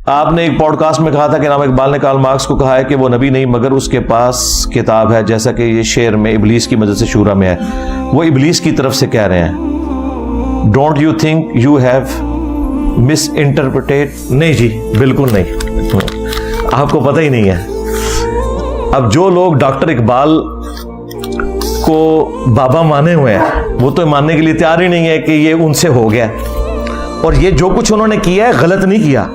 آپ نے ایک پوڈ کاسٹ میں کہا تھا کہ علامہ اقبال نے کارل مارکس کو کہا ہے کہ وہ نبی نہیں مگر اس کے پاس کتاب ہے، جیسا کہ یہ شعر میں ابلیس کی مجلس شورا میں ہے، وہ ابلیس کی طرف سے کہہ رہے ہیں. Don't you think you have miss interpreted? نہیں جی بالکل نہیں، آپ کو پتہ ہی نہیں ہے. اب جو لوگ ڈاکٹر اقبال کو بابا مانے ہوئے ہیں وہ تو ماننے کے لیے تیار ہی نہیں ہے کہ یہ ان سے ہو گیا، اور یہ جو کچھ انہوں نے کیا ہے غلط نہیں کیا.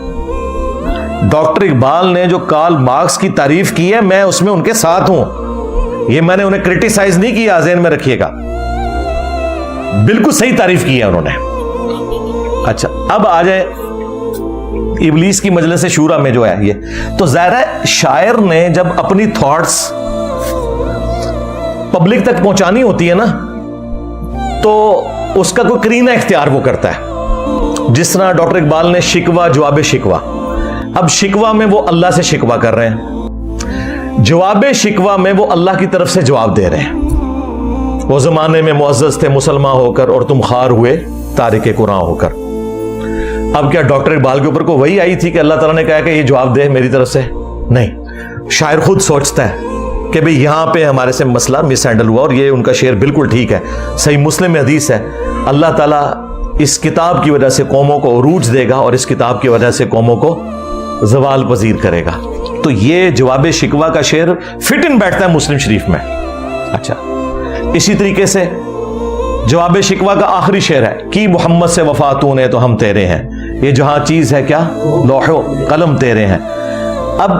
ڈاکٹر اقبال نے جو کارل مارکس کی تعریف کی ہے میں اس میں ان کے ساتھ ہوں، یہ میں نے انہیں کرٹیسائز نہیں کیا، ذہن میں رکھیے گا، بالکل صحیح تعریف کی ہے انہوں نے. اچھا اب آ جائے ابلیس کی مجلس شورا میں جو ہے یہ تو ظاہر ہے شاعر نے جب اپنی تھاٹس پبلک تک پہنچانی ہوتی ہے نا تو اس کا کوئی کرینہ اختیار وہ کرتا ہے. جس طرح ڈاکٹر اقبال نے شکوہ جواب شکوہ، اب شکوہ میں وہ اللہ سے شکوہ کر رہے ہیں، جواب شکوہ میں وہ اللہ کی طرف سے جواب دے رہے ہیں. وہ زمانے میں معزز تھے مسلمان ہو کر اور تم خار ہوئے تارک قرآن ہو کر. اب کیا ڈاکٹر اقبال کے اوپر کو وہی آئی تھی کہ اللہ تعالیٰ نے کہا کہ یہ جواب دے میری طرف سے؟ نہیں، شاعر خود سوچتا ہے کہ بھئی یہاں پہ ہمارے سے مسئلہ مس ہینڈل ہوا، اور یہ ان کا شعر بالکل ٹھیک ہے، صحیح مسلم میں حدیث ہے، اللہ تعالیٰ اس کتاب کی وجہ سے قوموں کو عروج دے گا اور اس کتاب کی وجہ سے قوموں کو زوال پذیر کرے گا. تو یہ جواب شکوہ کا شعر فٹ ان بیٹھتا ہے مسلم شریف میں. اچھا اسی طریقے سے جواب شکوہ کا آخری شعر ہے کہ محمد سے وفا تو نے تو ہم تیرے ہیں، یہ جہاں چیز ہے کیا لوح و قلم تیرے ہیں. اب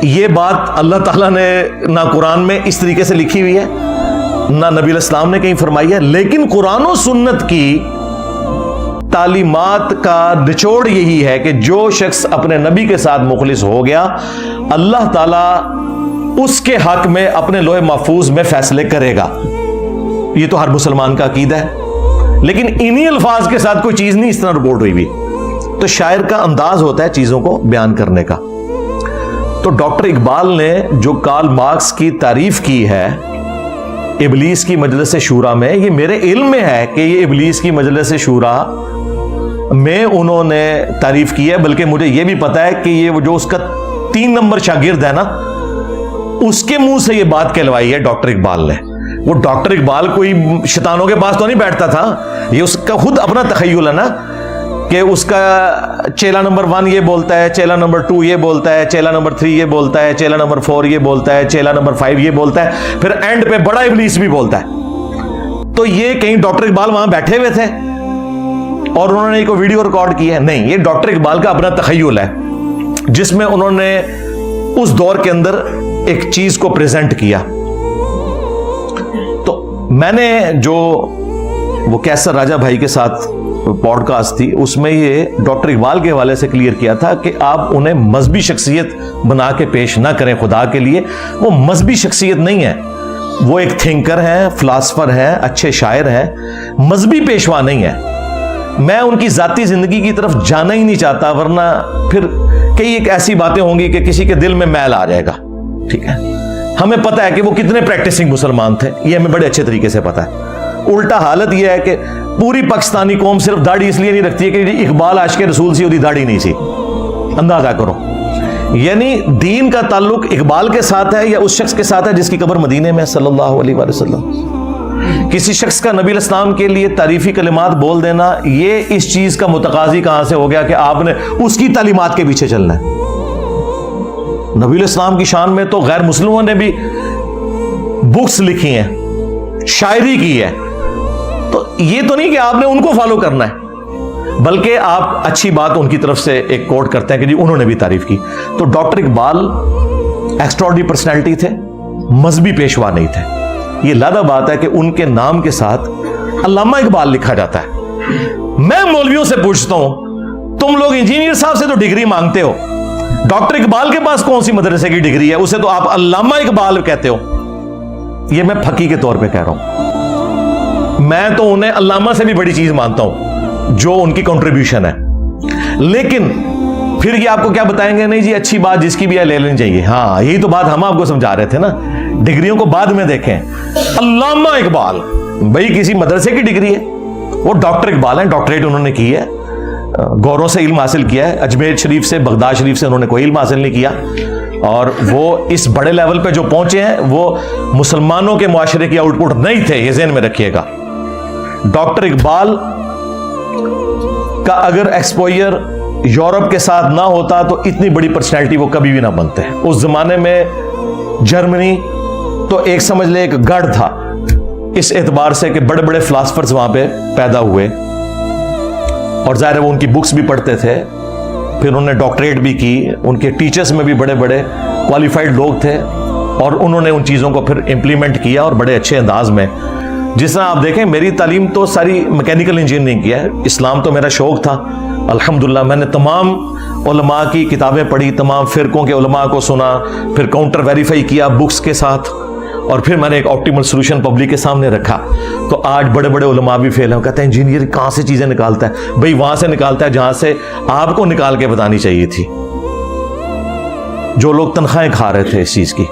یہ بات اللہ تعالیٰ نے نہ قرآن میں اس طریقے سے لکھی ہوئی ہے نہ نبی علیہ السلام نے کہیں فرمائی ہے، لیکن قرآن و سنت کی تعلیمات کا نچوڑ یہی ہے کہ جو شخص اپنے نبی کے ساتھ مخلص ہو گیا اللہ تعالیٰ اس کے حق میں اپنے لوح محفوظ میں فیصلے کرے گا. یہ تو ہر مسلمان کا عقیدہ ہے، لیکن انہی الفاظ کے ساتھ کوئی چیز نہیں اس طرح رپورٹ ہوئی بھی. تو شاعر کا انداز ہوتا ہے چیزوں کو بیان کرنے کا. تو ڈاکٹر اقبال نے جو کارل مارکس کی تعریف کی ہے ابلیس کی مجلس شورا میں، یہ میرے علم میں ہے کہ یہ ابلیس کی مجلس شورا میں انہوں نے تعریف کی ہے، بلکہ مجھے یہ بھی پتا ہے کہ یہ جو اس کا 3 نمبر شاگرد ہے نا اس کے منہ سے یہ بات کہلوائی ہے ڈاکٹر اقبال نے. وہ ڈاکٹر اقبال کوئی شیطانوں کے پاس تو نہیں بیٹھتا تھا، یہ اس کا خود اپنا تخیل ہے نا کہ اس کا چیلا نمبر 1 یہ بولتا ہے، چیلا نمبر 2 یہ بولتا ہے، چیلا نمبر 3 یہ بولتا ہے، چیلا نمبر 4 یہ بولتا ہے، چیلا نمبر 5 یہ بولتا ہے، پھر اینڈ پہ بڑا ابلیس بھی بولتا ہے. تو یہ کہیں ڈاکٹر اقبال وہاں بیٹھے ہوئے تھے اور انہوں نے ایک ویڈیو ریکارڈ کی ہے؟ نہیں، یہ ڈاکٹر اقبال کا اپنا تخیل ہے جس میں انہوں نے اس دور کے اندر ایک چیز کو پریزنٹ کیا. تو میں نے جو وہ کیسر راجہ بھائی کے ساتھ پوڈ کاسٹ تھی اس میں یہ ڈاکٹر اقبال کے حوالے سے کلیئر کیا تھا کہ آپ انہیں مذہبی شخصیت بنا کے پیش نہ کریں خدا کے لیے. وہ مذہبی شخصیت نہیں ہے، وہ ایک تھنکر ہیں، فلاسفر ہیں، اچھے شاعر ہیں، مذہبی پیشوا نہیں ہے. میں ان کی ذاتی زندگی کی طرف جانا ہی نہیں چاہتا، ورنہ پھر کئی ایک ایسی باتیں ہوں گی کہ کسی کے دل میں میل آ جائے گا. ٹھیک ہے، ہمیں پتہ ہے کہ وہ کتنے پریکٹسنگ مسلمان تھے، یہ ہمیں بڑے اچھے طریقے سے پتہ ہے. الٹا حالت یہ ہے کہ پوری پاکستانی قوم صرف داڑھی اس لیے نہیں رکھتی ہے کہ اقبال عاشق رسول سی ہوتی داڑھی نہیں سی. اندازہ کرو، یعنی دین کا تعلق اقبال کے ساتھ ہے یا اس شخص کے ساتھ ہے جس کی قبر مدینے میں صلی اللہ علیہ وآلہ وسلم. کسی شخص کا نبی علیہ السلام کے لیے تعریفی کلمات بول دینا یہ اس چیز کا متقاضی کہاں سے ہو گیا کہ آپ نے اس کی تعلیمات کے پیچھے چلنا ہے؟ نبی علیہ السلام کی شان میں تو غیر مسلموں نے بھی بکس لکھی ہیں، شاعری کی ہے. تو یہ تو نہیں کہ آپ نے ان کو فالو کرنا ہے، بلکہ آپ اچھی بات ان کی طرف سے ایک کوٹ کرتے ہیں کہ جی انہوں نے بھی تعریف کی. تو ڈاکٹر اقبال ایکسٹراڈنری پرسنالٹی تھے، مذہبی پیشوا نہیں تھے. یہ لادہ بات ہے کہ ان کے نام کے ساتھ علامہ اقبال لکھا جاتا ہے. میں مولویوں سے پوچھتا ہوں تم لوگ انجینئر صاحب سے تو ڈگری مانگتے ہو، ڈاکٹر اقبال کے پاس کون سی مدرسے کی ڈگری ہے؟ اسے تو آپ علامہ اقبال کہتے ہو. یہ میں پھکی کے طور پہ کہہ رہا ہوں، میں تو انہیں علامہ سے بھی بڑی چیز مانتا ہوں جو ان کی کنٹریبیوشن ہے. لیکن پھر یہ آپ کو کیا بتائیں گے؟ نہیں جی اچھی بات جس کی بھی ہے لے لینی چاہیے. ہاں یہی تو بات ہم آپ کو سمجھا رہے تھے نا، ڈگریوں کو بعد میں دیکھیں. علامہ اقبال بھائی کسی مدرسے کی ڈگری ہے، وہ ڈاکٹر اقبال ہیں، ڈاکٹریٹ انہوں نے کی ہے. گوروں سے علم حاصل کیا ہے. اجمیر شریف سے, بغداد شریف سے انہوں نے کوئی علم حاصل نہیں کیا, اور وہ اس بڑے لیول پہ جو پہنچے ہیں وہ مسلمانوں کے معاشرے کی آؤٹ پٹ نہیں تھے, یہ ذہن میں رکھیے گا. ڈاکٹر اقبال کا اگر ایکسپوئر یورپ کے ساتھ نہ ہوتا تو اتنی بڑی پرسنالٹی وہ کبھی بھی نہ بنتے. اس زمانے میں جرمنی تو ایک سمجھ لے ایک گڑھ تھا, اس اعتبار سے کہ بڑے بڑے فلاسفرز وہاں پہ پیدا ہوئے, اور ظاہر ہے وہ ان کی بکس بھی پڑھتے تھے, پھر انہوں نے ڈاکٹریٹ بھی کی, ان کے ٹیچرز میں بھی بڑے بڑے کوالیفائڈ لوگ تھے, اور انہوں نے ان چیزوں کو پھر امپلیمنٹ کیا اور بڑے اچھے انداز میں. جس طرح آپ دیکھیں میری تعلیم تو ساری میکینیکل انجینئرنگ کی ہے, اسلام تو میرا شوق تھا الحمدللہ. میں نے تمام علماء کی کتابیں پڑھی, تمام فرقوں کے علماء کو سنا, پھر کاؤنٹر ویریفائی کیا بکس کے ساتھ, اور پھر میں نے ایک آپٹیمل سولوشن پبلک کے سامنے رکھا. تو آج بڑے بڑے علماء بھی فیل ہیں, کہتے ہیں انجینئر کہاں سے چیزیں نکالتا ہے. بھئی وہاں سے نکالتا ہے جہاں سے آپ کو نکال کے بتانی چاہیے تھی, جو لوگ تنخواہیں کھا رہے تھے اس چیز کی.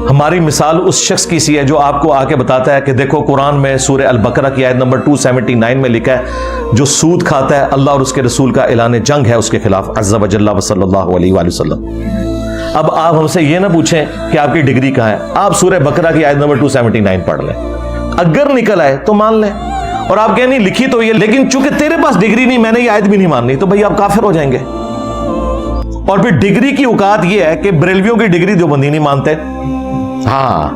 ہماری مثال اس شخص کی سی ہے جو آپ کو آ کے بتاتا ہے کہ دیکھو قرآن میں سورہ البقرہ کی آیت نمبر 279 میں لکھا ہے جو سود کھاتا ہے اللہ اور اس کے رسول کا اعلان جنگ ہے اس کے خلاف, عز وجل صلی اللہ علیہ وآلہ وسلم. اب آپ ہم سے یہ نہ پوچھیں کہ آپ کی ڈگری کہاں ہے, آپ سورہ بقرہ کی آیت نمبر 279 پڑھ لیں, اگر نکل آئے تو مان لیں, اور آپ کہیں نہیں لکھی تو یہ, لیکن چونکہ تیرے پاس ڈگری نہیں, میں نے یہ آیت بھی نہیں ماننی, تو بھئی آپ کافر ہو جائیں گے. اور پھر ڈگری کی اوقات یہ ہے کہ بریلویوں کی ڈگری دیوبندی نہیں مانتے. ہاں,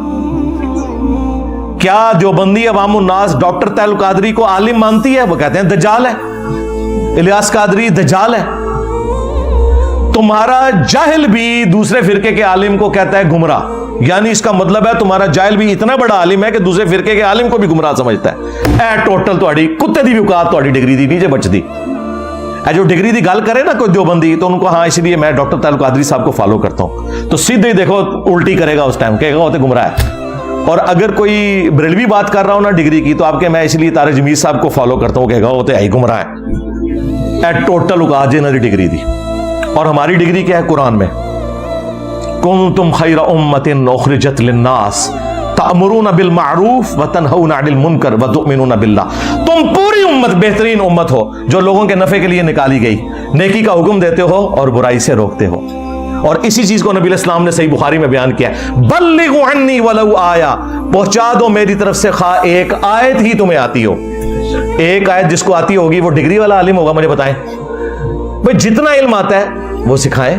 کیا دیوبندی عوام الناس ڈاکٹر طاہر القادری کو عالم مانتی ہے؟ وہ کہتے ہیں دجال ہے, الیاس قادری دجال ہے. تمہارا جاہل بھی دوسرے فرقے کے عالم کو کہتا ہے گمراہ, یعنی اس کا مطلب ہے تمہارا جاہل بھی اتنا بڑا عالم ہے کہ دوسرے فرقے کے عالم کو بھی گمراہ سمجھتا ہے. اے ٹوٹل تہاڈی کتے دی بھی اوقات تہاڈی ڈگری دی نیچے بچ دی. جو ڈگری دی گل کرے نا کوئی دیوبندی تو ان کو ہاں اس لیے میں ڈاکٹر طاہر القادری صاحب کو فالو کرتا ہوں, تو سیدھے ہی دیکھو الٹی کرے گا اس ٹائم, کہے گا وہ تو گمراہ ہے. اور اگر کوئی بریلوی بات کر رہا ہوں نا ڈگری کی تو آپ کے میں اس لیے طارق جمیل صاحب کو فالو کرتا ہوں, کہے گا وہ تو ہی گمراہ ہے. ٹوٹل اوقات جی انہوں نے ڈگری دی. اور ہماری ڈگری کیا ہے قرآن میں, کنتم خیر امۃ اخرجت للناس تأمرون بالمعروف وتنہون عن المنکر وتؤمنون باللہ. تم پوری امت بہترین امت ہو جو لوگوں کے نفع کے لیے نکالی گئی, نیکی کا حکم دیتے ہو اور برائی سے روکتے ہو. اور اسی چیز کو نبی علیہ السلام نے صحیح بخاری میں بیان کیا, بلغوا عنی ولو آیا, پہنچا دو میری طرف سے خواہ ایک آیت ہی تمہیں آتی ہو. ایک آیت جس کو آتی ہوگی وہ ڈگری والا عالم ہوگا, مجھے بتائیں. بھئی جتنا علم آتا ہے وہ سکھائیں.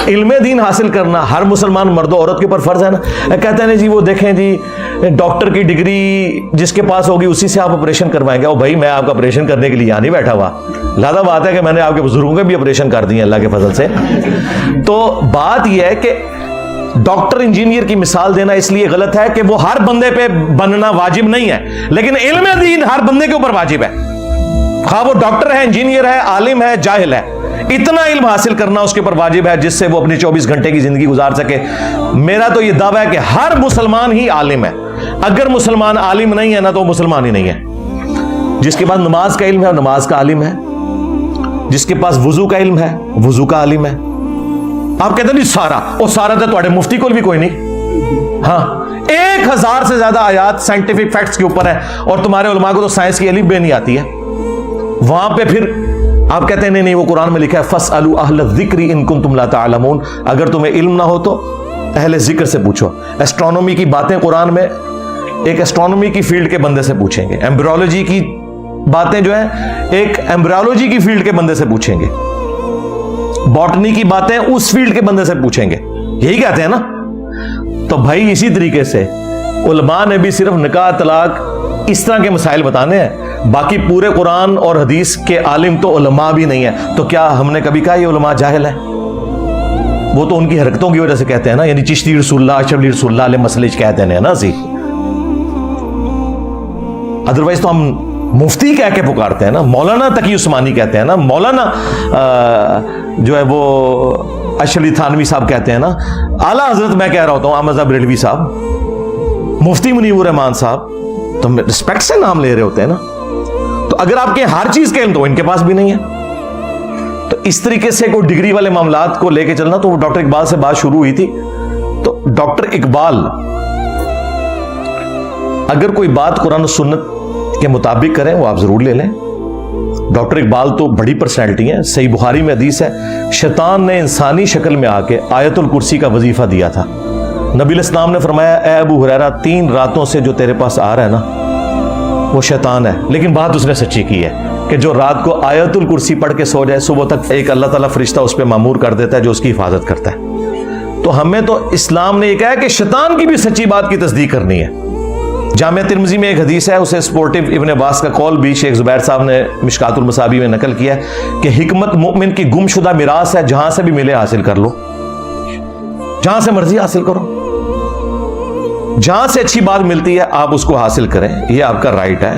علم دین حاصل کرنا ہر مسلمان مرد و عورت کے اوپر فرض ہے نا. کہتے ہیں جی وہ دیکھیں جی ڈاکٹر کی ڈگری جس کے پاس ہوگی اسی سے آپ آپریشن کروائیں گے. او بھائی میں آپ کا آپریشن کرنے کے لیے یہاں نہیں بیٹھا ہوا, لہذا بات ہے کہ میں نے آپ کے بزرگوں کے بھی آپریشن کر دیے اللہ کے فضل سے. تو بات یہ ہے کہ ڈاکٹر انجینئر کی مثال دینا اس لیے غلط ہے کہ وہ ہر بندے پہ بننا واجب نہیں ہے, لیکن علم دین ہر بندے کے اوپر واجب ہے, خواہ وہ ڈاکٹر ہے, انجینئر ہے, عالم ہے, جاہل ہے. اتنا علم حاصل کرنا اس کے اوپر واجب ہے جس سے وہ اپنی 24 گھنٹے کی زندگی گزار سکے. میرا تو یہ دعویٰ ہے کہ ہر مسلمان ہی عالم ہے. اگر مسلمان عالم نہیں ہے نا تو وہ مسلمان ہی نہیں ہے. جس کے پاس نماز کا علم ہے وہ نماز کا عالم ہے, جس کے پاس وضو کا علم ہے وضو کا عالم ہے. آپ کہتے ہیں نہیں سارا, اور سارا تو تھوڑے مفتی کو بھی کوئی نہیں. ہاں 1000 سے زیادہ آیات سائنٹیفک فیکٹس کے اوپر ہے, اور تمہارے علماء کو تو سائنس کی علم بھی نہیں آتی ہے. وہاں پہ پھر آپ کہتے ہیں نہیں وہ قرآن میں لکھا ہے فَاسْأَلُوا أَهْلَ الذِّكْرِ إِن كُنتُمْ لَا تَعْلَمُونَ, اگر تمہیں علم نہ ہو تو اہل ذکر سے پوچھو. ایسٹرونومی کی باتیں قرآن میں ایک ایسٹرونومی کی فیلڈ کے بندے سے پوچھیں گے, ایمبریولوجی کی باتیں جو ہیں ایک ایمبریولوجی کی فیلڈ کے بندے سے پوچھیں گے, باٹنی کی باتیں اس فیلڈ کے بندے سے پوچھیں گے. یہی کہتے ہیں نا. تو بھائی اسی طریقے سے علماء نے بھی صرف نکاح طلاق اس طرح کے مسائل بتانے ہیں, باقی پورے قرآن اور حدیث کے عالم تو علماء بھی نہیں ہیں. تو کیا ہم نے کبھی کہا یہ علماء جاہل ہیں؟ وہ تو ان کی حرکتوں کی وجہ سے کہتے ہیں نا, یعنی چشتی رسول اللہ, اشرف رسول اللہ علیہ مسلج کہتے ہیں نا سی. ادروائز تو ہم مفتی کہہ کے پکارتے ہیں نا, مولانا تقی عثمانی کہتے ہیں نا, مولانا جو ہے وہ اشرف تھانوی صاحب کہتے ہیں نا, اعلیٰ حضرت میں کہہ رہا ہوتا ہوں احمد بریلوی صاحب, مفتی منیب الرحمان صاحب, تو رسپیکٹ سے نام لے رہے ہوتے ہیں نا. تو اگر آپ کے ہر چیز کے علم تو ان کے پاس بھی نہیں ہے. تو اس طریقے سے کوئی ڈگری والے معاملات کو لے کے چلنا, تو ڈاکٹر اقبال سے بات شروع ہوئی تھی. تو ڈاکٹر اقبال اگر کوئی بات قرآن و سنت کے مطابق کریں وہ آپ ضرور لے لیں, ڈاکٹر اقبال تو بڑی پرسنالٹی ہیں. صحیح بخاری میں حدیث ہے, شیطان نے انسانی شکل میں آ کے آیت الکرسی کا وظیفہ دیا تھا. نبی علیہ السلام نے فرمایا اے ابو ہریرہ 3 راتوں سے جو تیرے پاس آ رہا ہے نا وہ شیطان ہے. لیکن بات اس نے سچی کی ہے کہ جو رات کو آیت الکرسی پڑھ کے سو جائے صبح تک ایک اللہ تعالیٰ فرشتہ اس پہ مامور کر دیتا ہے جو اس کی حفاظت کرتا ہے. تو ہمیں تو اسلام نے یہ کہا کہ شیطان کی بھی سچی بات کی تصدیق کرنی ہے. جامع ترمذی میں ایک حدیث ہے, اسے سپورٹیو ابن عباس کا قول بھی شیخ زبیر صاحب نے مشکات المصابیح میں نقل کیا ہے کہ حکمت مومن کی گم شدہ میراث ہے, جہاں سے بھی ملے حاصل کر لو, جہاں سے مرضی حاصل کرو, جہاں سے اچھی بات ملتی ہے آپ اس کو حاصل کریں, یہ آپ کا رائٹ ہے,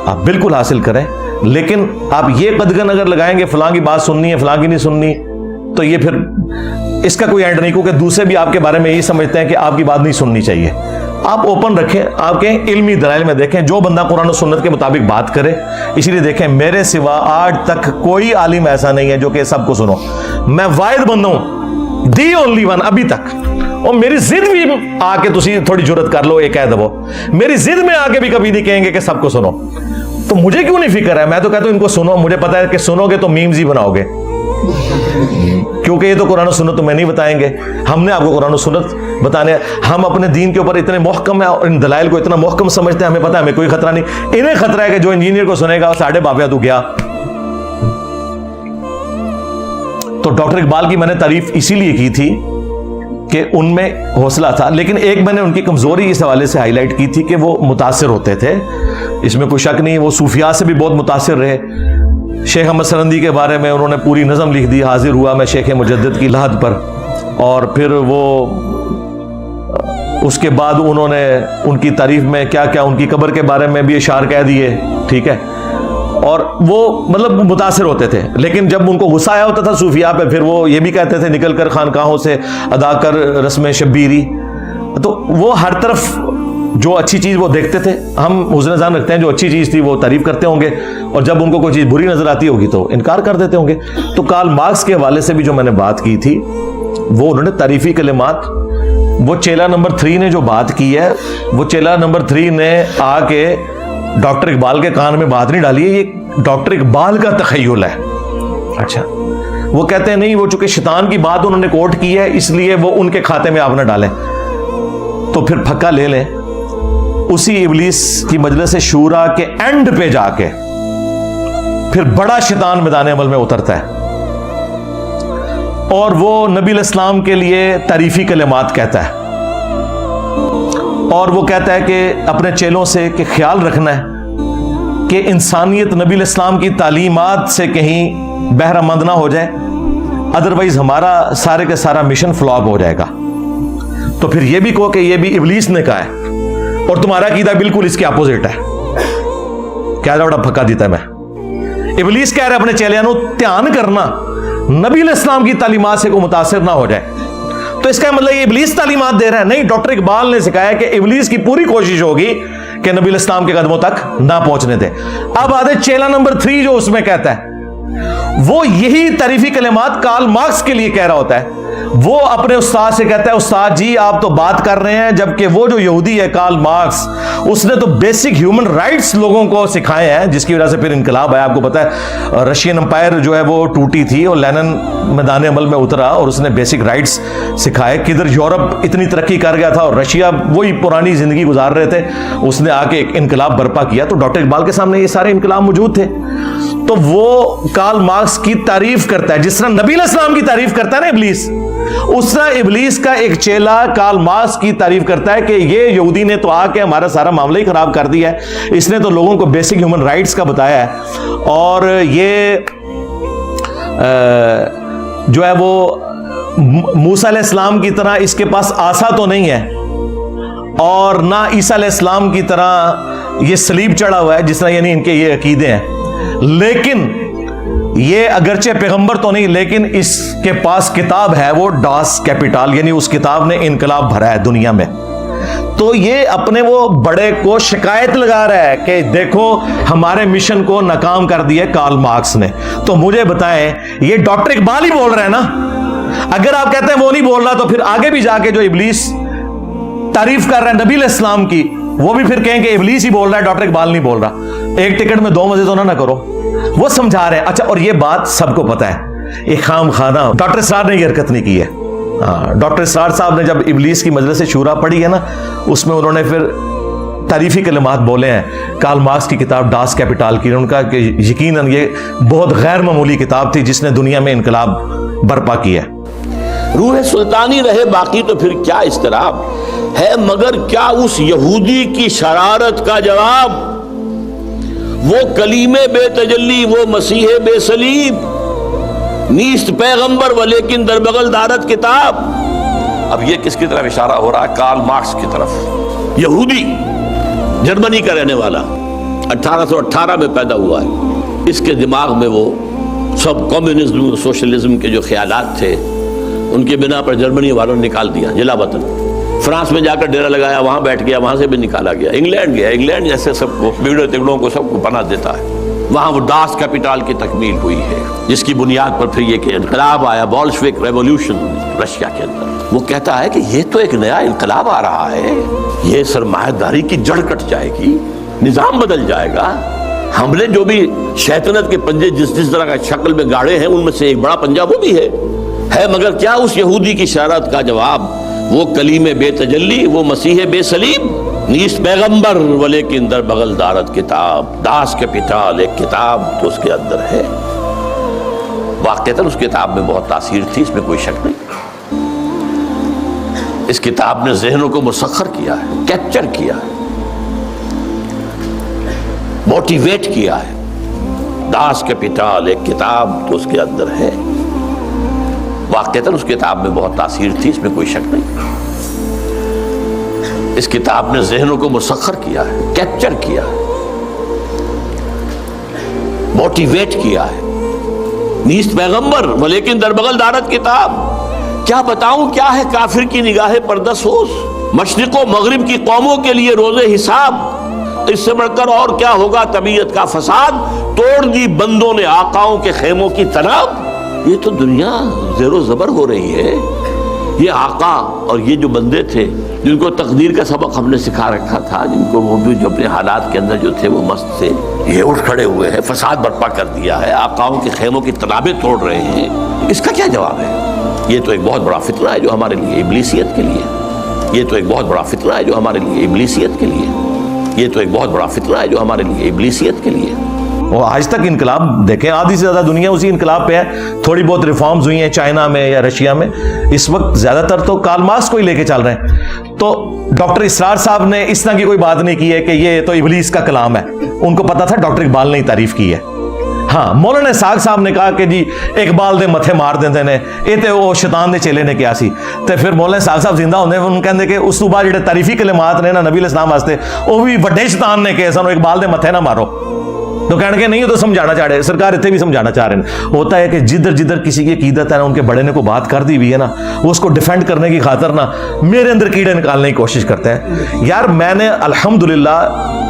آپ بالکل حاصل کریں. لیکن آپ یہ قدغن اگر لگائیں گے فلاں کی بات سننی ہے فلاں کی نہیں سننی, تو یہ پھر اس کا کوئی اینڈ نہیں, کیونکہ دوسرے بھی آپ کے بارے میں یہی سمجھتے ہیں کہ آپ کی بات نہیں سننی چاہیے. آپ اوپن رکھیں, آپ کے علمی دلائل میں دیکھیں, جو بندہ قرآن و سنت کے مطابق بات کرے. اسی لیے دیکھیں میرے سوا آج تک کوئی عالم ایسا نہیں ہے جو کہ سب کو سنو. میں واحد بندہ ہوں, دی اونلی ون ابھی تک. اور میری ضد بھی آ کے تسی تھوڑی جرت کر لو, یہ کہہ دو, میری ضد میں آ کے بھی کبھی نہیں کہیں گے کہ سب کو سنو. تو مجھے کیوں نہیں فکر ہے, میں تو کہتا ہوں ان کو سنو. مجھے پتا ہے کہ سنو گے تو میمز ہی بناؤ گے, کیونکہ یہ تو قرآن و سنت تمہیں نہیں بتائیں گے. ہم نے آپ کو قرآن و سنت بتانے. ہم اپنے دین کے اوپر اتنے محکم ہیں اور ان دلائل کو اتنا محکم سمجھتے ہیں, ہمیں پتا ہے ہمیں کوئی خطرہ نہیں. انہیں خطرہ ہے کہ جو انجینئر کو سنے گا ساڑھے بابیا تو گیا. تو ڈاکٹر اقبال کی میں نے تعریف اسی لیے کی تھی کہ ان میں حوصلہ تھا. لیکن ایک میں نے ان کی کمزوری اس حوالے سے ہائی لائٹ کی تھی کہ وہ متاثر ہوتے تھے, اس میں کوئی شک نہیں. وہ صوفیاء سے بھی بہت متاثر رہے. شیخ احمد سرندی کے بارے میں انہوں نے پوری نظم لکھ دی, حاضر ہوا میں شیخ مجدد کی لحد پر. اور پھر وہ اس کے بعد انہوں نے ان کی تعریف میں کیا کیا, ان کی قبر کے بارے میں بھی اشعار کہہ دیے, ٹھیک ہے. اور وہ مطلب متاثر ہوتے تھے. لیکن جب ان کو غصہ آیا ہوتا تھا صوفیاء پہ, پھر وہ یہ بھی کہتے تھے نکل کر خانقاہوں سے ادا کر رسم شبیری. تو وہ ہر طرف جو اچھی چیز وہ دیکھتے تھے. ہم حسن ظن رکھتے ہیں جو اچھی چیز تھی وہ تعریف کرتے ہوں گے, اور جب ان کو کوئی چیز بری نظر آتی ہوگی تو انکار کر دیتے ہوں گے. تو کارل مارکس کے حوالے سے بھی جو میں نے بات کی تھی وہ انہوں نے تعریفی کلمات, وہ چیلا نمبر 3 نے جو بات کی ہے, وہ چیلا نمبر 3 نے آ کے ڈاکٹر اقبال کے کان میں بات نہیں ڈالی ہے, یہ ڈاکٹر اقبال کا تخیل ہے. اچھا, وہ کہتے ہیں نہیں, وہ چونکہ شیطان کی بات انہوں نے کوٹ کی ہے اس لیے وہ ان کے کھاتے میں آپ نہ ڈالیں. تو پھر پھکا لے لیں, اسی ابلیس کی مجلس شورا کے اینڈ پہ جا کے پھر بڑا شیطان میدان عمل میں اترتا ہے, اور وہ نبی علیہ السلام کے لیے تعریفی کلمات کہتا ہے. اور وہ کہتا ہے کہ اپنے چیلوں سے کہ خیال رکھنا ہے کہ انسانیت نبی علیہ السلام کی تعلیمات سے کہیں بہرہ مند نہ ہو جائے, ادروائز ہمارا سارے کا سارا مشن فلاپ ہو جائے گا. تو پھر یہ بھی کہو کہ یہ بھی ابلیس نے کہا ہے اور تمہارا عقیدہ بالکل اس کے اپوزٹ ہے. کیا بڑا پھکا دیتا ہے. میں ابلیس کہہ رہا ہے اپنے چیلیاں نو دھیان کرنا نبی علیہ السلام کی تعلیمات سے کوئی متاثر نہ ہو جائے. تو اس کا مطلب یہ ابلیس تعلیمات دے رہا ہے؟ نہیں, ڈاکٹر اقبال نے سکھایا کہ ابلیس کی پوری کوشش ہوگی کہ نبی علیہ السلام کے قدموں تک نہ پہنچنے دے. اب آدھے چیلا نمبر 3 جو اس میں کہتا ہے وہ یہی تعریفی کلمات کارل مارکس کے لیے کہہ رہا ہوتا ہے. وہ اپنے استاد سے کہتا ہے استاد جی آپ تو بات کر رہے ہیں, جبکہ وہ جو یہودی ہے کارل مارکس اس نے تو بیسک ہیومن رائٹس لوگوں کو سکھائے ہیں, جس کی وجہ سے پھر انقلاب آیا. آپ کو پتا ہے رشین امپائر جو ہے وہ ٹوٹی تھی اور لینن میدان عمل میں اترا اور اس نے بیسک رائٹس سکھائے. کدھر یورپ اتنی ترقی کر گیا تھا اور رشیا وہی پرانی زندگی گزار رہے تھے, اس نے آ کے ایک انقلاب برپا کیا. تو ڈاکٹر اقبال کے سامنے یہ سارے انقلاب موجود تھے. تو وہ کارل مارکس کی تعریف کرتا ہے جس طرح نبی علیہ السلام کی تعریف کرتا ہے نا ابلیس, اس طرح ابلیس کا ایک چیلا کارل مارکس کی تعریف کرتا ہے کہ یہ یہودی نے تو آ کے ہمارا سارا معاملہ ہی خراب کر دیا ہے, اس نے تو لوگوں کو بیسک ہیومن رائٹس کا بتایا ہے. اور یہ جو ہے وہ موسیٰ علیہ السلام کی طرح اس کے پاس آسا تو نہیں ہے, اور نہ عیسیٰ علیہ السلام کی طرح یہ صلیب چڑھا ہوا ہے جس طرح یعنی ان کے یہ عقیدے ہیں. لیکن یہ اگرچہ پیغمبر تو نہیں, لیکن اس کے پاس کتاب ہے وہ ڈاس کیپیٹال, یعنی اس کتاب نے انقلاب بھرا ہے دنیا میں. تو یہ اپنے وہ بڑے کو شکایت لگا رہا ہے کہ دیکھو ہمارے مشن کو ناکام کر دیا کارل مارکس نے. تو مجھے بتائیں یہ ڈاکٹر اقبال ہی بول رہے ہیں نا. اگر آپ کہتے ہیں وہ نہیں بول رہا تو پھر آگے بھی جا کے جو ابلیس تعریف کر رہے ہیں نبی علیہ السلام کی, وہ بھی پھر کہیں کہ ابلیس ہی بول رہا ہے, ڈاکٹر اقبال نہیں بول رہا, ایک ٹکٹ میں دو مزے تو نہ کرو. وہ سمجھا رہے ہیں. اچھا, اور یہ بات سب کو پتا ہے, یہ خام خانہ ڈاکٹر اسرار نے یہ حرکت نہیں کی ہے. ڈاکٹر اسرار صاحب نے جب ابلیس کی مجلس شورا پڑھی ہے نا, اس میں انہوں نے پھر تعریفی کلمات بولے ہیں کارل مارکس کی کتاب ڈاس کیپیٹال کی. ان کا کہ یقیناً یہ بہت غیر معمولی کتاب تھی جس نے دنیا میں انقلاب برپا کیا. روح سلطانی رہے باقی تو پھر کیا اضطراب ہے, مگر کیا اس یہودی کی شرارت کا جواب, وہ کلیم بے تجلی وہ مسیح بے صلیب, نیست پیغمبر و لیکن در بغل دارت کتاب. اب یہ کس کی طرف اشارہ ہو رہا ہے؟ کارل مارکس کی طرف. یہودی, جرمنی کا رہنے والا, 1818 میں پیدا ہوا ہے. اس کے دماغ میں وہ سب کمیونزم سوشلزم کے جو خیالات تھے ان کے بنا پر جرمنی والوں نے نکال دیا جلا وطن. فرانس میں جا کر ڈیرا لگایا, وہاں بیٹھ گیا, وہاں سے بھی نکالا گیا. انگلینڈ گیا, انگلینڈ جیسے سب کو بگڑے تگڑوں کو سب کو پناہ دیتا ہے. وہاں وہ ڈاس کیپیٹال کی تکمیل ہوئی ہے, جس کی بنیاد پر پھر یہ کہ انقلاب آیا, بولشوک ریولوشن رشیا کے اندر. وہ کہتا ہے کہ یہ تو ایک نیا انقلاب آ رہا ہے, یہ سرمایہ داری کی جڑ کٹ جائے گی, نظام بدل جائے گا. ہم نے جو بھی شیطنت کے پنجے جس طرح کا شکل میں گاڑے ہیں ان میں سے ایک بڑا پنجہ وہ بھی ہے مگر کیا اس یہودی کی شرارت کا جواب, وہ کلیم بے تجلی وہ مسیح بے صلیب, نیست پیغمبر ولیکن در بغل دارت کتاب. داس کیپیٹال ایک کتاب تو اس کے اندر ہے. واقعتاً اس کتاب میں بہت تاثیر تھی, اس میں کوئی شک نہیں. اس کتاب نے ذہنوں کو مسخر کیا ہے, کیپچر کیا ہے, موٹیویٹ کیا ہے. داس کیپیٹال ایک کتاب تو اس کے اندر ہے. واقعتاً اس کتاب میں بہت تاثیر تھی, اس میں کوئی شک نہیں. اس کتاب نے ذہنوں کو مسخر کیا ہے, کیپچر کیا ہے, موٹیویٹ کیا ہے. نیست پیغمبر ولیکن در بغل دارت کتاب. کیا بتاؤں کیا ہے کافر کی نگاہ پردہ سوز, مشرق و مغرب کی قوموں کے لیے روز حساب. اس سے بڑھ کر اور کیا ہوگا طبیعت کا فساد, توڑ دی بندوں نے آقاؤں کے خیموں کی تناب. یہ تو دنیا زیر و زبر ہو رہی ہے. یہ آقا اور یہ جو بندے تھے جن کو تقدیر کا سبق ہم نے سکھا رکھا تھا, جن کو وہ بھی جو اپنے حالات کے اندر جو تھے وہ مست تھے, یہ اٹھ کھڑے ہوئے ہیں, فساد برپا کر دیا ہے, آقاؤں کے خیموں کی تنابیں توڑ رہے ہیں. اس کا کیا جواب ہے؟ یہ تو ایک بہت بڑا فتنہ ہے جو ہمارے لیے ابلیسیت کے لیے, یہ تو ایک بہت بڑا فتنہ ہے جو ہمارے لیے ابلیسیت کے لیے, یہ تو ایک بہت بڑا فتنہ ہے جو ہمارے لیے ابلیسیت کے لیے. وہ آج تک انقلاب دیکھیں, آدھی سے زیادہ دنیا اسی انقلاب پہ ہے. تھوڑی بہت ریفارمز ہوئی ہیں چائنا میں یا رشیا میں, اس وقت زیادہ تر تو کارل مارکس کو ہی لے کے چل رہے ہیں. تو ڈاکٹر اسرار صاحب نے اس طرح کی کوئی بات نہیں کی ہے کہ یہ تو ابلیس کا کلام ہے. ان کو پتا تھا ڈاکٹر اقبال نے ہی تعریف کی ہے. ہاں, مولانا اسحاق صاحب نے کہا کہ جی اقبال دے متھے مار دیندے نے, یہ تے وہ شیطان دے چیلے نے کیا سی. تے پھر مولانا اسحاق صاحب زندہ ہوندے ان کہندے کہ اس تو بعد جڑے تعریفی کلمات نے نا نبی علیہ السلام واسطے, وہ بھی وڈے شیطان نے کہے سن, اقبال دے متھے نہ مارو. تو کہنے کے نہیں, تو سمجھانا چاہ رہے, سرکار اتنے بھی سمجھانا چاہ رہے ہیں. ہوتا ہے کہ جدھر جدھر کسی کی عقیدت ہے نا, ان کے بڑے نے کو بات کر دی ہوئی ہے نا, وہ اس کو ڈیفینڈ کرنے کی خاطر نا میرے اندر کیڑے نکالنے کی کوشش کرتے ہیں. یار میں نے الحمدللہ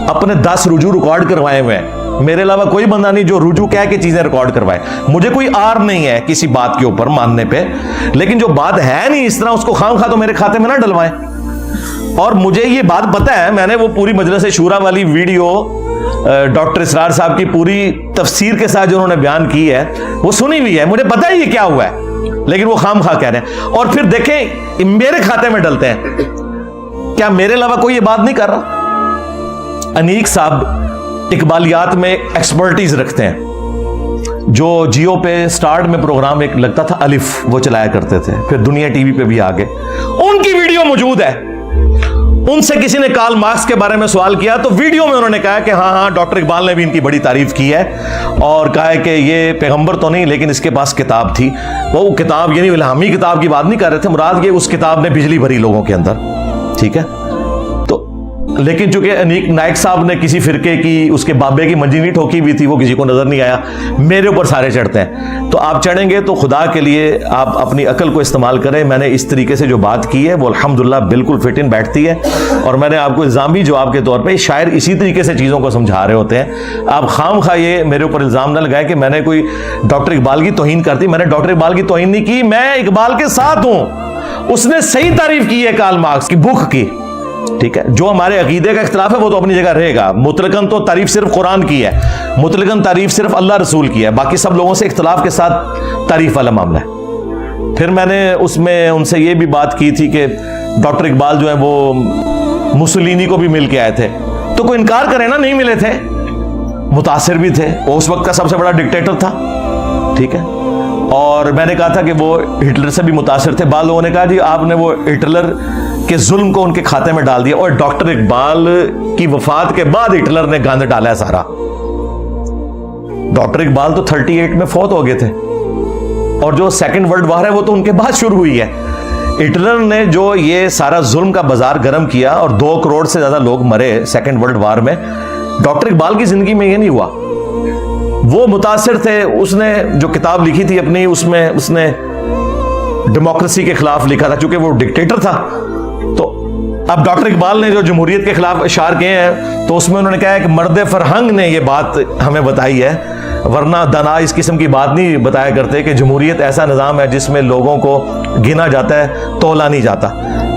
اپنے 10 رجوع ریکارڈ کروائے ہوئے ہیں, میرے علاوہ کوئی بندہ نہیں جو رجوع کہہ کے چیزیں ریکارڈ کروائے. مجھے کوئی آر نہیں ہے کسی بات کے اوپر ماننے پہ, لیکن جو بات ہے نہیں اس طرح اس کو خام خواہ تو میرے کھاتے میں نہ ڈلوائیں. اور مجھے یہ بات پتا ہے, میں نے وہ پوری مجلس شورا والی ویڈیو ڈاکٹر اسرار صاحب کی پوری تفسیر کے ساتھ جو انہوں نے بیان کی ہے وہ سنی ہوئی ہے. مجھے پتا ہے یہ کیا ہوا ہے, لیکن وہ خام خواہ کہہ رہے ہیں. اور پھر دیکھیں میرے کھاتے میں ڈلتے ہیں. کیا میرے علاوہ کوئی یہ بات نہیں کر رہا؟ انیک صاحب اقبالیات میں ایکسپرٹیز رکھتے ہیں, جو جیو پہ سٹارٹ میں پروگرام ایک لگتا تھا الف, وہ چلایا کرتے تھے, پھر دنیا ٹی وی پہ بھی آگے. ان کی ویڈیو موجود ہے. ان سے کسی نے کارل مارکس کے بارے میں سوال کیا تو ویڈیو میں انہوں نے کہا کہ ہاں ڈاکٹر اقبال نے بھی ان کی بڑی تعریف کی ہے, اور کہا ہے کہ یہ پیغمبر تو نہیں لیکن اس کے پاس کتاب تھی. وہ کتاب یعنی الہامی کتاب کی بات نہیں کر رہے تھے, مراد یہ اس کتاب نے بجلی بھری لوگوں کے اندر. ٹھیک ہے, لیکن چونکہ انیک نائک صاحب نے کسی فرقے کی اس کے بابے کی منجی نہیں ٹھوکی ہوئی تھی, وہ کسی کو نظر نہیں آیا. میرے اوپر سارے چڑھتے ہیں. تو آپ چڑھیں گے تو خدا کے لیے آپ اپنی عقل کو استعمال کریں. میں نے اس طریقے سے جو بات کی ہے وہ الحمدللہ بالکل فٹ ان بیٹھتی ہے, اور میں نے آپ کو الزامی جواب کے طور پہ شاعر اسی طریقے سے چیزوں کو سمجھا رہے ہوتے ہیں. آپ خام خواہ یہ میرے اوپر الزام نہ لگائے کہ میں نے کوئی ڈاکٹر اقبال کی توہین کر دی. میں نے ڈاکٹر اقبال کی توہین نہیں کی, میں اقبال کے ساتھ ہوں. اس نے صحیح تعریف کی ہے کارل مارکس کی بھوک کی. ٹھیک ہے, جو ہمارے عقیدے کا اختلاف ہے وہ تو اپنی جگہ رہے گا. مطلقاً تو تعریف صرف قرآن کی ہے, مطلقاً تعریف صرف اللہ رسول کی ہے, باقی سب لوگوں سے اختلاف کے ساتھ تعریف والا معاملہ ہے. پھر میں نے اس میں ان سے یہ بھی بات کی تھی کہ ڈاکٹر اقبال جو ہے وہ مسولینی کو بھی مل کے آئے تھے, تو کوئی انکار کرے نا, نہیں ملے تھے, متاثر بھی تھے, وہ اس وقت کا سب سے بڑا ڈکٹیٹر تھا. ٹھیک ہے, اور میں نے کہا تھا کہ وہ ہٹلر سے بھی متاثر تھے. بعض لوگوں نے کہا جی آپ نے وہ ہٹلر کے ظلم کو ان کے کھاتے میں ڈال دیا, اور ڈاکٹر اقبال کی وفات کے بعد ہٹلر نے گند ڈالا ہے سارا. ڈاکٹر اقبال تو 38 میں فوت ہو گئے تھے, اور جو سیکنڈ ورلڈ وار ہے وہ تو ان کے بعد شروع ہوئی ہے. ہٹلر نے جو یہ سارا ظلم کا بازار گرم کیا اور 2 کروڑ سے زیادہ لوگ مرے سیکنڈ ورلڈ وار میں, ڈاکٹر اقبال کی زندگی میں یہ نہیں ہوا. وہ متاثر تھے, اس نے جو کتاب لکھی تھی اپنی, اس میں اس نے ڈیموکریسی کے خلاف لکھا تھا, چونکہ وہ ڈکٹیٹر تھا. تو اب ڈاکٹر اقبال نے جو جمہوریت کے خلاف اشعار کیے ہیں, تو اس میں انہوں نے کہا ہے کہ مرد فرہنگ نے یہ بات ہمیں بتائی ہے, ورنہ دانا اس قسم کی بات نہیں بتایا کرتے کہ جمہوریت ایسا نظام ہے جس میں لوگوں کو گنا جاتا ہے, تولا نہیں جاتا.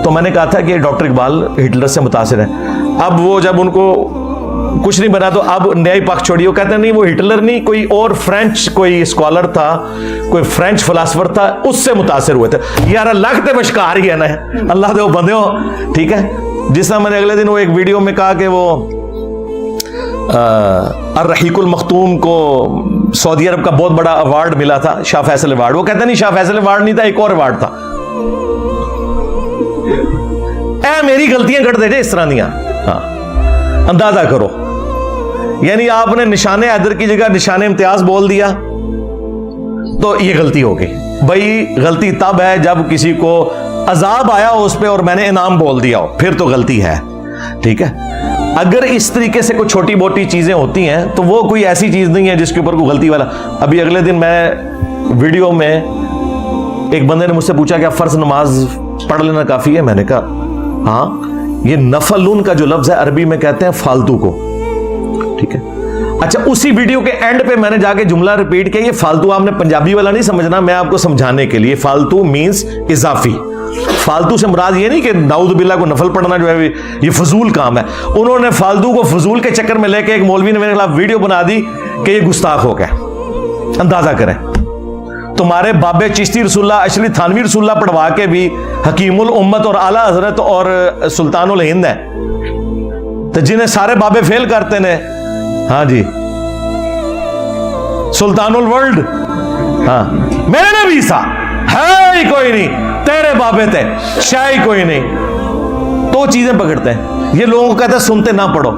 تو میں نے کہا تھا کہ ڈاکٹر اقبال ہٹلر سے متاثر ہے. اب وہ جب ان کو کچھ نہیں بنا تو اب نیائی پاک چھوڑی, وہ کہتے ہیں نہیں وہ ہٹلر نہیں, کوئی اور فرینچ کوئی اسکالر تھا, کوئی فرینچ فلاسفر تھا, اس سے متاثر ہوئے تھے. یار اللہ تے بشکار ہی ہے نا, اللہ دے وہ بندے ہو. ٹھیک ہے, جس طرح میں نے اگلے دن وہ ایک ویڈیو میں کہا کہ وہ الرحیق المختوم کو سعودی عرب کا بہت بڑا ایوارڈ ملا تھا, شاہ فیصل ایوارڈ. وہ کہتے ہیں نہیں شاہ فیصل ایوارڈ نہیں تھا, ایک اور ایوارڈ تھا. اے میری غلطیاں کر دے جے اس طرح دیا, ہاں اندازہ کرو. یعنی آپ نے نشان حیدر کی جگہ نشان امتیاز بول دیا تو یہ غلطی ہو گئی. بھائی غلطی تب ہے جب کسی کو عذاب آیا ہو اس پہ اور میں نے انعام بول دیا ہو, پھر تو غلطی ہے. ٹھیک ہے, اگر اس طریقے سے کوئی چھوٹی موٹی چیزیں ہوتی ہیں تو وہ کوئی ایسی چیز نہیں ہے جس کے اوپر کوئی غلطی والا. ابھی اگلے دن میں ویڈیو میں ایک بندے نے مجھ سے پوچھا کہ آپ فرض نماز پڑھ لینا کافی ہے. میں نے کہا ہاں, یہ نفلون کا جو لفظ ہے عربی میں کہتے ہیں فالتو کو. ٹھیک ہے, اچھا اسی ویڈیو کے اینڈ پہ میں نے جا کے جملہ ریپیٹ کیا, یہ فالتو آپ نے پنجابی والا نہیں سمجھنا, میں آپ کو سمجھانے کے لیے. فالتو مینز اضافی. فالتو سے مراد یہ نہیں کہ نعوذ باللہ کو نفل پڑھنا جو ہے یہ فضول کام ہے. انہوں نے فالتو کو فضول کے چکر میں لے کے ایک مولوی نے میرے خلاف ویڈیو بنا دی کہ یہ گستاخ ہو گیا. اندازہ کریں, تمہارے بابے چشتی رسول اللہ, اشری تھانوی رسول اللہ پڑھوا کے بھی حکیم الامت اور اعلیٰ حضرت اور سلطان الہند ہے, تو جنہیں سارے بابے فیل کرتے نے. ہاں جی, سلطان الورلڈ, ہاں میرے نبی سا ہے ہی کوئی نہیں, تیرے بابے تھے شاہ ہی کوئی نہیں. تو چیزیں پکڑتے ہیں. یہ لوگوں کو کہتے ہیں سنتے نہ پڑھو.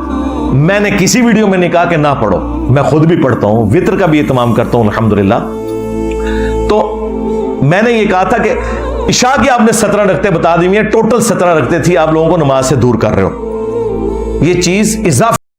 میں نے کسی ویڈیو میں نہیں کہا کہ نہ پڑھو, میں خود بھی پڑھتا ہوں, وطر کا بھی اہتمام کرتا ہوں الحمدللہ. تو میں نے یہ کہا تھا کہ عشاء کی آپ نے 17 رکعتیں بتا دی ہیں, ٹوٹل 17 رکعتیں تھی, آپ لوگوں کو نماز سے دور کر رہے ہو. یہ چیز اضافی